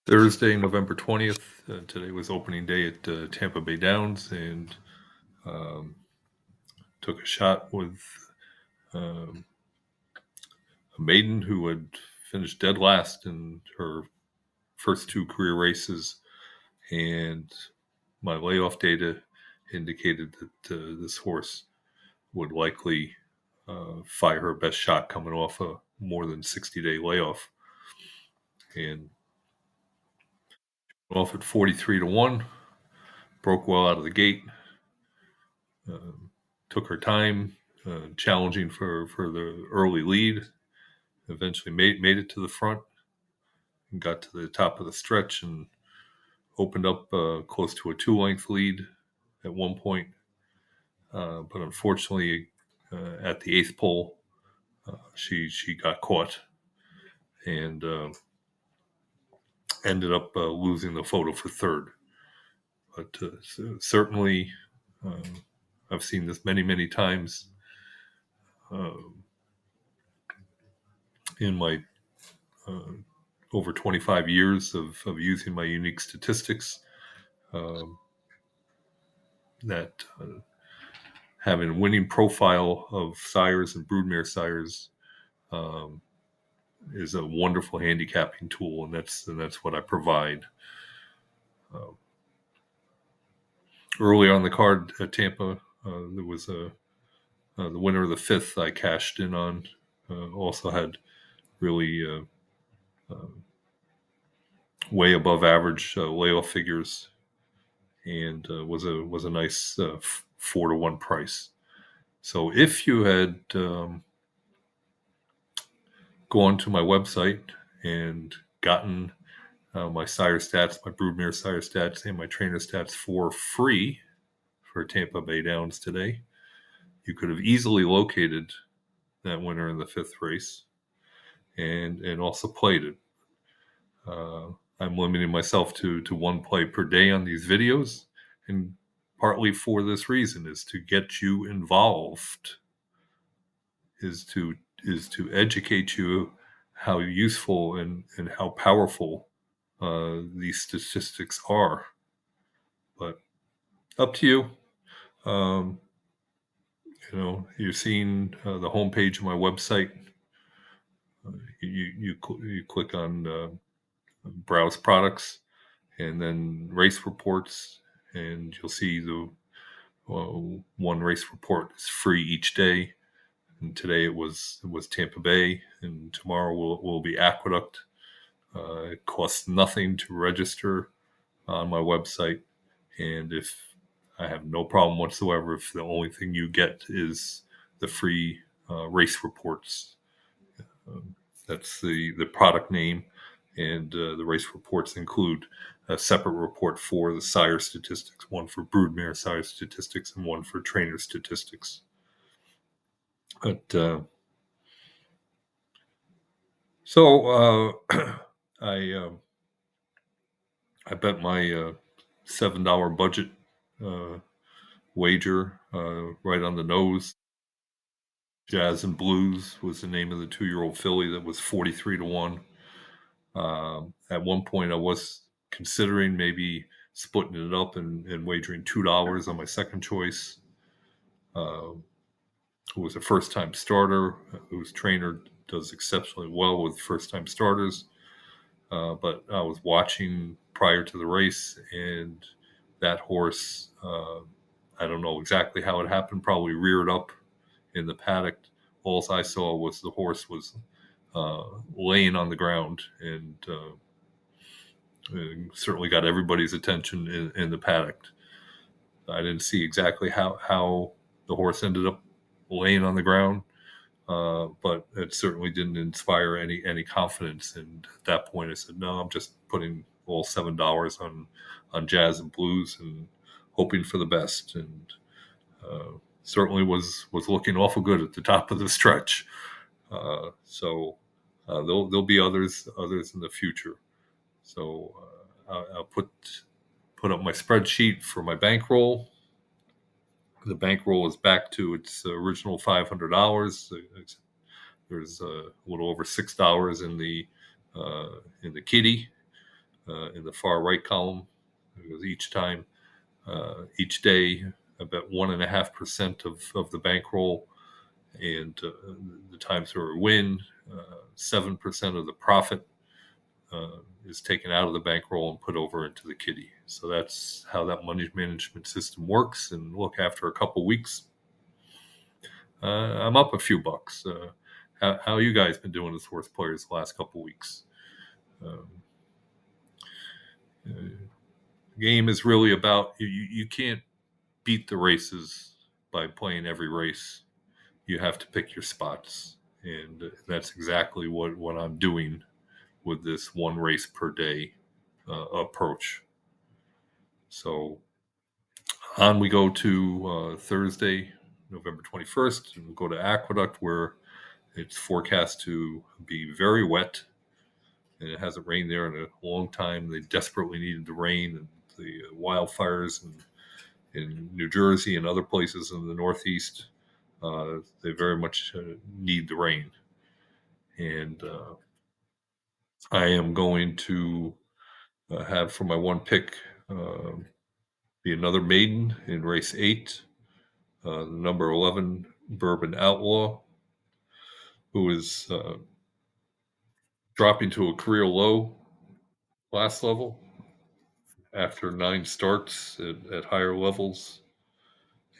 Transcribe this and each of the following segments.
Thursday, November 20th. Today was opening day at Tampa Bay Downs, and um, took a shot with um, a maiden who had finished dead last in her first two career races. And my layoff data indicated that this horse would likely fire her best shot coming off a more than 60-day layoff. And off at 43-1, broke well out of the gate. Took her time, challenging for the early lead. Eventually made it to the front and got to the top of the stretch and opened up close to a 2-length lead at one point. But unfortunately, at the eighth pole, she got caught and ended up losing the photo for third. But certainly, I've seen this many times uh, in my uh, over 25 years of using my unique statistics, um, that having a winning profile of sires and broodmare sires um, is a wonderful handicapping tool, and that's what I provide. Uh, Early on the card at Tampa, there was the winner of the fifth I cashed in on. Also had really uh, way above average layoff figures, and was a nice 4-1 price. So if you had gone to my website and gotten my sire stats, my broodmare sire stats, and my trainer stats for free for Tampa Bay Downs today, you could have easily located that winner in the fifth race and also played it. Uh, I'm limiting myself to one play per day on these videos, and partly for this reason is to get you involved, is to educate you how useful and how powerful these statistics are. But up to you. Um, you're seeing the homepage of my website. You click on browse products, and then race reports, and you'll see the one race report is free each day. And today it was Tampa Bay, and tomorrow will be Aqueduct. It costs nothing to register on my website, and if I have no problem whatsoever if the only thing you get is the free race reports. Um, that's the product name, and the race reports include a separate report for the sire statistics, one for broodmare sire statistics, and one for trainer statistics. But so I I bet my $7 budget uh, wager right on the nose. Jazz and Blues was the name of the 2-year-old filly that was 43-1. At one point, I was considering maybe splitting it up and wagering $2 on my second choice, uh, who was a first time starter, whose trainer does exceptionally well with first time starters. But I was watching prior to the race, and that horse, I don't know exactly how it happened, probably reared up in the paddock. All I saw was the horse was laying on the ground, and certainly got everybody's attention in the paddock. I didn't see exactly how the horse ended up laying on the ground, but it certainly didn't inspire any confidence. And at that point, I said, "No, I'm just putting all $7 on Jazz and Blues and hoping for the best." And certainly was looking awful good at the top of the stretch. So there'll be others in the future. So I'll put up my spreadsheet for my bankroll. The bankroll is back to its original $500. There's a little over $6 in the kitty. in the far right column. Because each day, about 1.5% of the bankroll, and the times where we win, 7% of the profit is taken out of the bankroll and put over into the kitty. So that's how that money management system works. And look, after a couple weeks, I'm up a few bucks. How you guys been doing as horse players the last couple weeks? Um, uh, Game is really about you can't beat the races by playing every race. You have to pick your spots, and that's exactly what I'm doing with this one race per day approach. So on we go to Thursday, November 21st, and we'll go to Aqueduct, where it's forecast to be very wet, and it hasn't rained there in a long time. They desperately needed the rain, and the wildfires in New Jersey and other places in the Northeast, they very much need the rain. And I am going to have for my one pick be another maiden in race 8, number 11 Bourbon Outlaw, who is dropping to a career low class level after 9 starts at higher levels,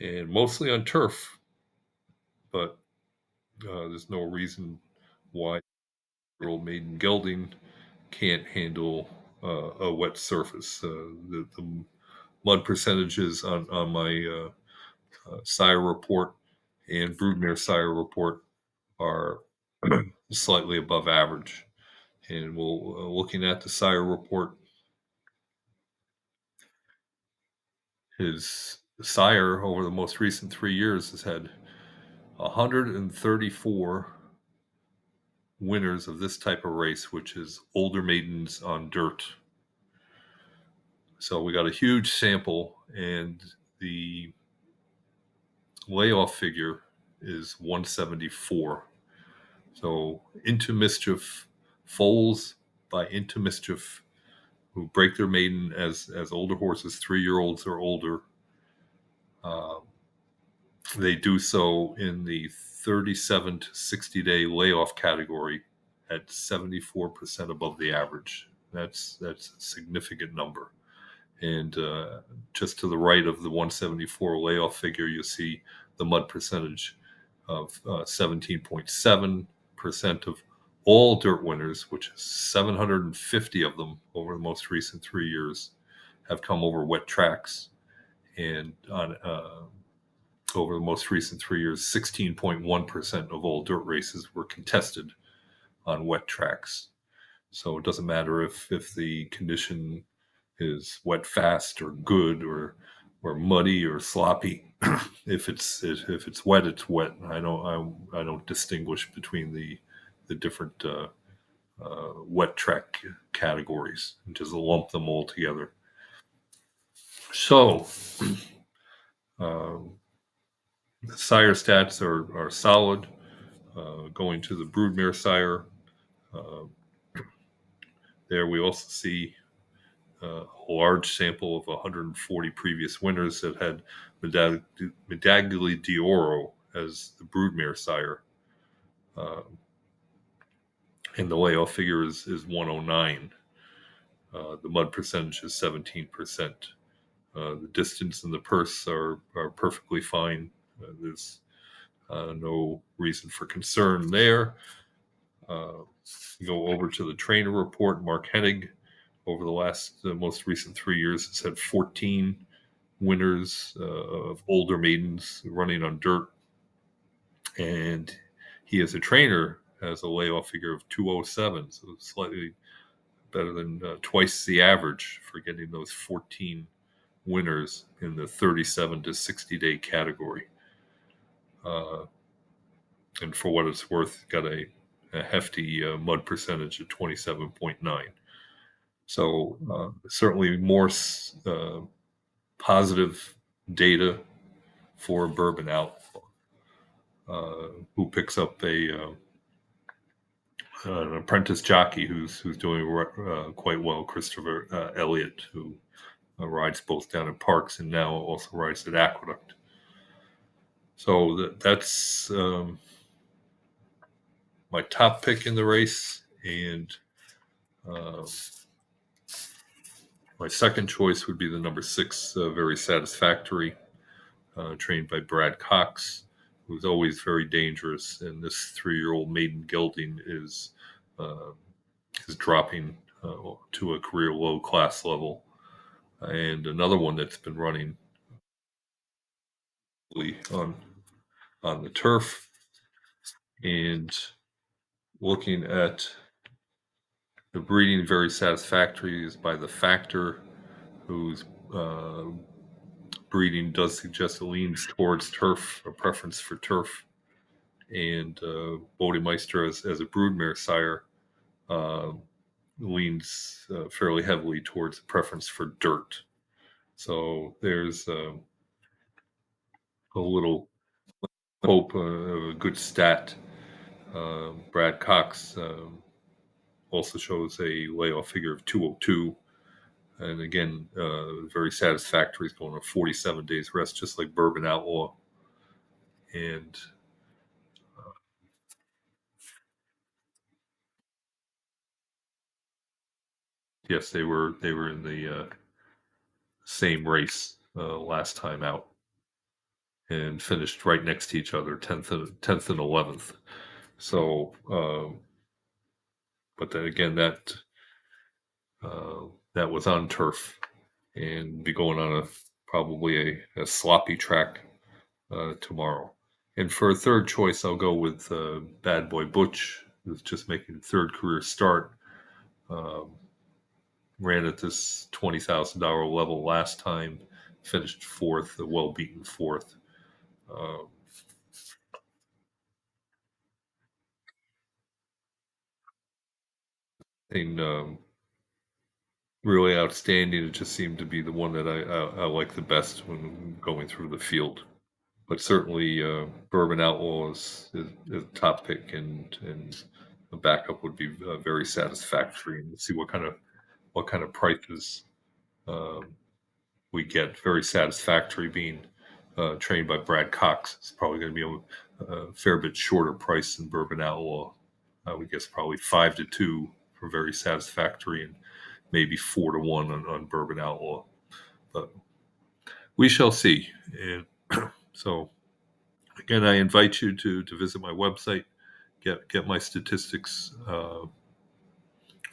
and mostly on turf. But there's no reason why old maiden gelding can't handle a wet surface. The mud percentages on my sire report and broodmare sire report are slightly above average. And we'll looking at the sire report, his sire over the most recent 3 years has had 134 winners of this type of race, which is older maidens on dirt. So we got a huge sample, and the layoff figure is 174. So Into Mischief foals by Into Mischief, who break their maiden as older horses, 3-year-olds or older. Uh, they do so in the 37 to 60 day layoff category at 74% above the average. That's a significant number. And just to the right of the 174 layoff figure, you see the mud percentage of 17.7% of all dirt winners, which is 750 of them over the most recent 3 years, have come over wet tracks. And on over the most recent 3 years, 16.1% of all dirt races were contested on wet tracks. So it doesn't matter if the condition is wet fast or good or muddy or sloppy. If it's wet, it's wet. I don't distinguish between the different wet track categories and just lump them all together. So the sire stats are solid. Going to the broodmare sire, uh, there we also see a large sample of 140 previous winners that had Medaglia d'Oro as the broodmare sire. And the layoff figure is 109. The mud percentage is 17%. The distance and the purse are perfectly fine. There's no reason for concern there. Go over to the trainer report. Mark Hennig, over the most recent 3 years, has had 14 winners of older maidens running on dirt. And he, as a trainer, has a layoff figure of 207, so slightly better than twice the average for getting those 14 winners in the 37 to 60 day category. And for what it's worth, got a hefty mud percentage of 27.9. So certainly more positive data for Bourbon Outlaw, who picks up a an apprentice jockey who's doing quite well, Christopher Elliott, who rides both down at Parks and now also rides at Aqueduct. So that's my top pick in the race, and uh, my second choice would be the number 6, Very Satisfactory, trained by Brad Cox, who's always very dangerous. And this 3-year-old maiden gelding uh, is dropping to a career low class level. And another one that's been running on on the turf. And looking at the breeding, Very Satisfactory is by the Factor, whose uh, breeding does suggest it leans towards turf, a preference for turf. And Bodemeister, as a broodmare sire, uh, leans fairly heavily towards a preference for dirt. So there's a little hope of a good stat. Brad Cox also shows a layoff figure of 202. And again, very satisfactory. He's going on 47 days rest, just like Bourbon Outlaw. And yes, they were in the same race last time out and finished right next to each other, 10th and 11th. So, but then again, uh, that was on turf and be going on probably a sloppy track tomorrow. And for a third choice, I'll go with Bad Boy Butch, who's just making a third career start. Um, Ran at this $20,000 level last time, finished fourth, a well beaten fourth. Uh, and really outstanding. It just seemed to be the one that I like the best when going through the field. But certainly, Bourbon Outlaw is a top pick, and the backup would be very satisfactory. And see what kind of prices um, we get. Very satisfactory being trained by Brad Cox. It's probably going to be a fair bit shorter price than Bourbon Outlaw. I would guess probably 5-2 for very satisfactory, and maybe 4-1 on Bourbon Outlaw. But we shall see. And so again, I invite you to visit my website, get my statistics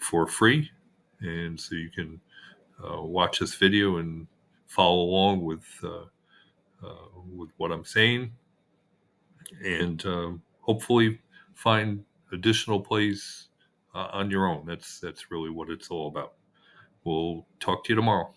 for free, and so you can watch this video and follow along with what I'm saying, and hopefully find additional plays on your own. That's really what it's all about. We'll talk to you tomorrow.